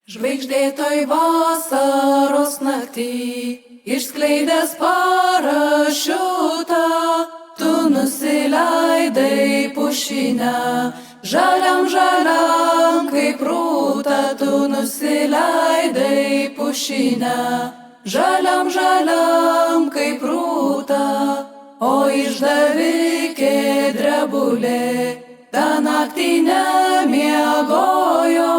Žvaigždėtoj vasaros naktį, išskleidęs parašiutą, tu nusileidai pušinę, žaliam žaliam kaip rūta, tu nusileidai pušinę, žaliam žaliam kaip rūta, o išdavikė drebulė, tą naktį nemiegojo.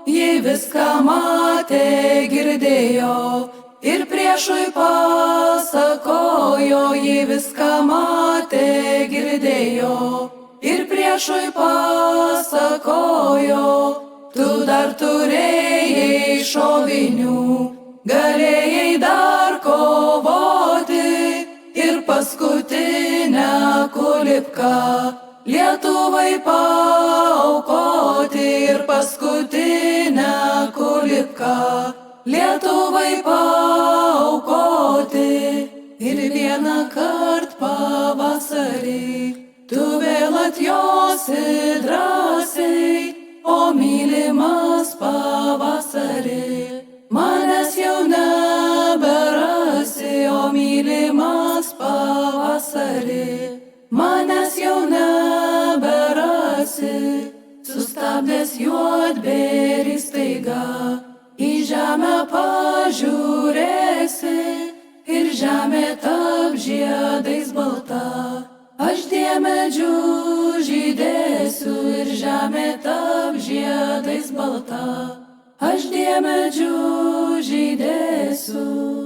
Ji viską matė, girdėjo ir priešui pasakojo. Ji viską matė, girdėjo ir priešui pasakojo. Tu dar turėjai šovinių, galėjai dar kovoti ir paskutinę kulipką Lietuvai paaukoti, ir paskutinę kulipką Lietuvai paaukoti. Ir vieną kart pavasarį tu vėl atjosi drąsiai, o mylimas pavasarį, manęs jau neberasi, o mylimas pavasarį, manęs jau neberasi. Sustabdęs juodbėrį staiga, į žemę pažiūrėsi ir žemė tap žiedais balta. Aš diemedžių žydėsiu ir žemė tap žiedais balta. Aš diemedžių žydėsiu.